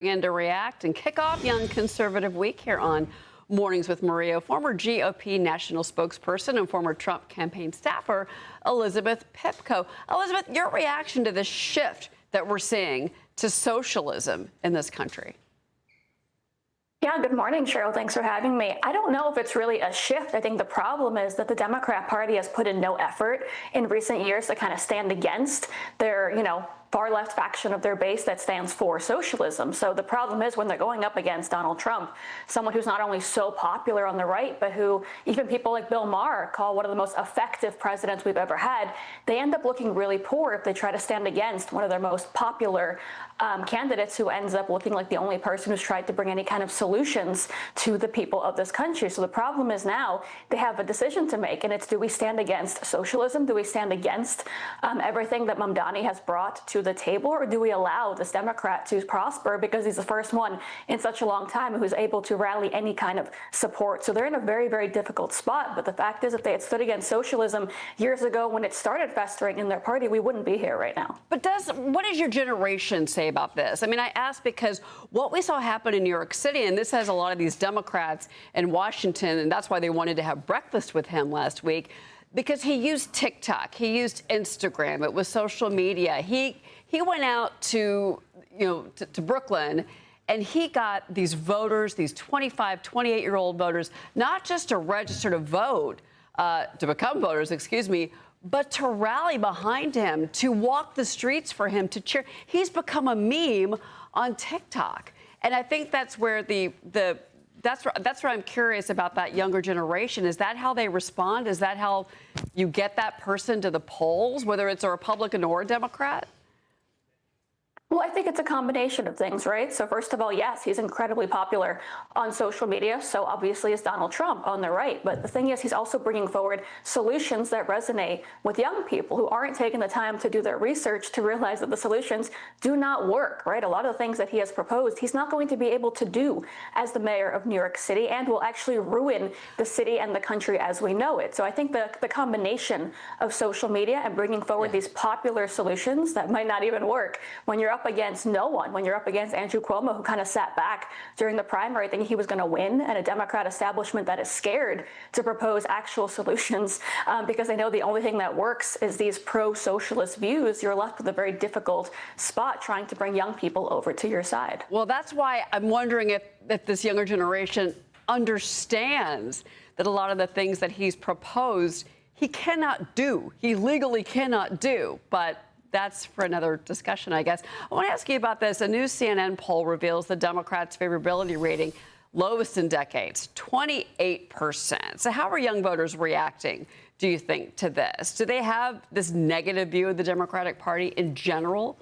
And to react and kick off Young Conservative Week here on Mornings with Maria, former GOP National spokesperson and former Trump campaign staffer, Elizabeth Pipko. Elizabeth, your reaction to this shift that we're seeing to socialism in this country? Yeah, good morning, Cheryl. Thanks for having me. I don't know if it's really a shift. I think the problem is that the Democrat Party has put in no effort in recent years to kind of stand against their, far left faction of their base that stands for socialism. So the problem is when they're going up against Donald Trump, someone who's not only so popular on the right, but who even people like Bill Maher call one of the most effective presidents we've ever had, they end up looking really poor if they try to stand against one of their most popular candidates who ends up looking like the only person who's tried to bring any kind of solutions to the people of this country. So the problem is now they have a decision to make, and it's, do we stand against socialism? Do we stand against everything that Mamdani has brought to the table, or do we allow this Democrat to prosper because he's the first one in such a long time who's able to rally any kind of support? So they're in a very, very difficult spot. But the fact is, if they had stood against socialism years ago when it started festering in their party, we wouldn't be here right now. But what does your generation say about this? I mean, I ask because what we saw happen in New York City, and this has a lot of these Democrats in Washington, and that's why they wanted to have breakfast with him last week, because he used TikTok, he used Instagram, it was social media. He went out to Brooklyn, and he got these voters, these 25, 28-year-old voters, not just to register to vote, to become voters, excuse me, but to rally behind him, to walk the streets for him, to cheer. He's become a meme on TikTok. And I think that's where that's where I'm curious about that younger generation. Is that how they respond? Is that how you get that person to the polls, whether it's a Republican or a Democrat? Well, I think it's a combination of things, right? So first of all, yes, he's incredibly popular on social media. So obviously is Donald Trump on the right. But the thing is, he's also bringing forward solutions that resonate with young people who aren't taking the time to do their research to realize that the solutions do not work, right? A lot of the things that he has proposed, he's not going to be able to do as the mayor of New York City, and will actually ruin the city and the country as we know it. So I think the combination of social media and bringing forward these popular solutions that might not even work when you're up against no one, when you're up against Andrew Cuomo, who kind of sat back during the primary thinking he was going to win, and a Democrat establishment that is scared to propose actual solutions because they know the only thing that works is these pro-socialist views. You're left with a very difficult spot trying to bring young people over to your side. Well, that's why I'm wondering if this younger generation understands that a lot of the things that he's proposed, he cannot do. He legally cannot do, but that's for another discussion, I guess. I want to ask you about this. A new CNN poll reveals the Democrats' favorability rating lowest in decades, 28%. So how are young voters reacting, do you think, to this? Do they have this negative view of the Democratic Party in general?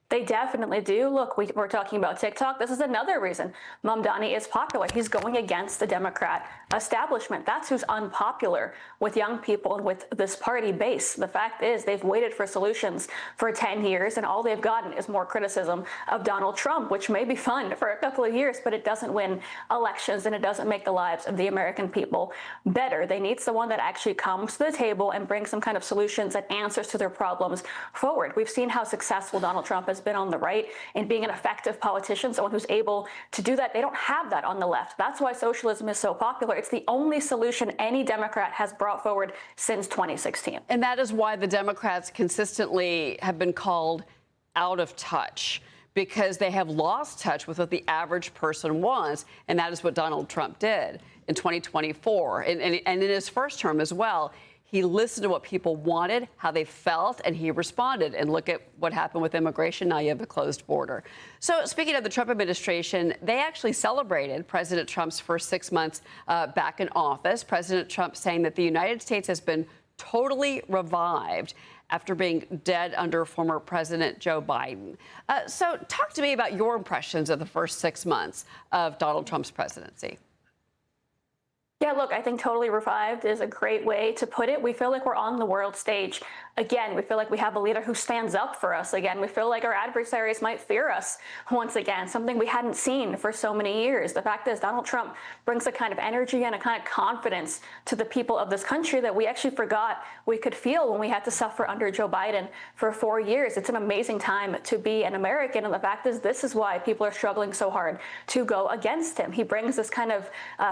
They definitely do. Look, we're talking about TikTok. This is another reason Mamdani is popular. He's going against the Democrat establishment. That's who's unpopular with young people and with this party base. The fact is they've waited for solutions for 10 years, and all they've gotten is more criticism of Donald Trump, which may be fun for a couple of years, but it doesn't win elections, and it doesn't make the lives of the American people better. They need someone that actually comes to the table and brings some kind of solutions and answers to their problems forward. We've seen how successful Donald Trump has been on the right in being an effective politician, someone who's able to do that. They don't have that on the left. That's why socialism is so popular. It's the only solution any Democrat has brought forward since 2016. And that is why the Democrats consistently have been called out of touch, because they have lost touch with what the average person wants. And that is what Donald Trump did in 2024 and in his first term as well. He listened to what people wanted, how they felt, and he responded. And look at what happened with immigration. Now you have a closed border. So speaking of the Trump administration, they actually celebrated President Trump's first 6 months back in office. President Trump saying that the United States has been totally revived after being dead under former President Joe Biden. So talk to me about your impressions of the first 6 months of Donald Trump's presidency. Yeah, look, I think totally revived is a great way to put it. We feel like we're on the world stage again. We feel like we have a leader who stands up for us again. We feel like our adversaries might fear us once again, something we hadn't seen for so many years. The fact is, Donald Trump brings a kind of energy and a kind of confidence to the people of this country that we actually forgot we could feel when we had to suffer under Joe Biden for 4 years. It's an amazing time to be an American. And the fact is, this is why people are struggling so hard to go against him. He brings this kind of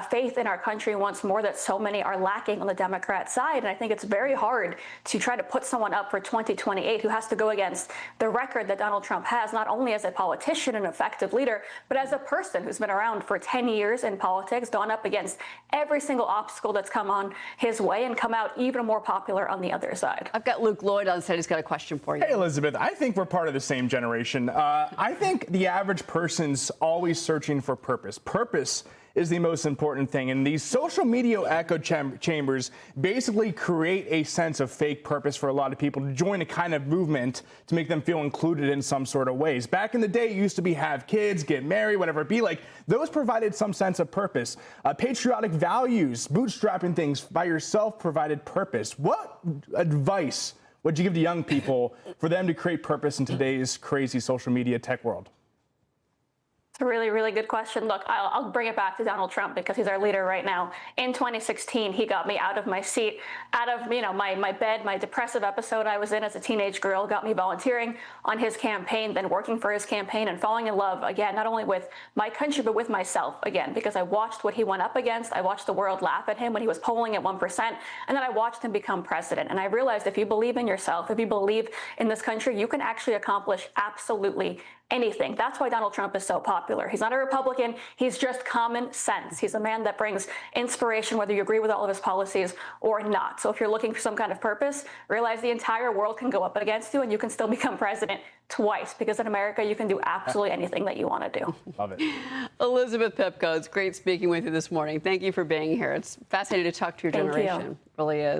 faith in our country once more that so many are lacking on the Democrat side. And I think it's very hard to try to put someone up for 2028 who has to go against the record that Donald Trump has, not only as a politician and effective leader, but as a person who's been around for 10 years in politics, gone up against every single obstacle that's come on his way and come out even more popular on the other side. I've got Luke Lloyd on set. He's got a question for you. Hey, Elizabeth, I think we're part of the same generation. I think the average person's always searching for purpose. Purpose is the most important thing. And these social media echo chambers basically create a sense of fake purpose for a lot of people to join a kind of movement to make them feel included in some sort of ways. Back in the day, it used to be have kids, get married, whatever it be. Like, those provided some sense of purpose. Patriotic values, bootstrapping things by yourself provided purpose. What advice would you give to young people for them to create purpose in today's crazy social media tech world? A really, really good question. Look, I'll bring it back to Donald Trump because he's our leader right now. In 2016, he got me out of my seat, out of my bed, my depressive episode I was in as a teenage girl, got me volunteering on his campaign, then working for his campaign and falling in love again, not only with my country, but with myself again, because I watched what he went up against. I watched the world laugh at him when he was polling at 1%, and then I watched him become president. And I realized if you believe in yourself, if you believe in this country, you can actually accomplish absolutely anything. That's why Donald Trump is so popular. He's not a Republican. He's just common sense. He's a man that brings inspiration, whether you agree with all of his policies or not. So if you're looking for some kind of purpose, realize the entire world can go up against you and you can still become president twice, because in America, you can do absolutely anything that you want to do. Love it. Elizabeth Pipko, it's great speaking with you this morning. Thank you for being here. It's fascinating to talk to your Thank you. generation. It really is.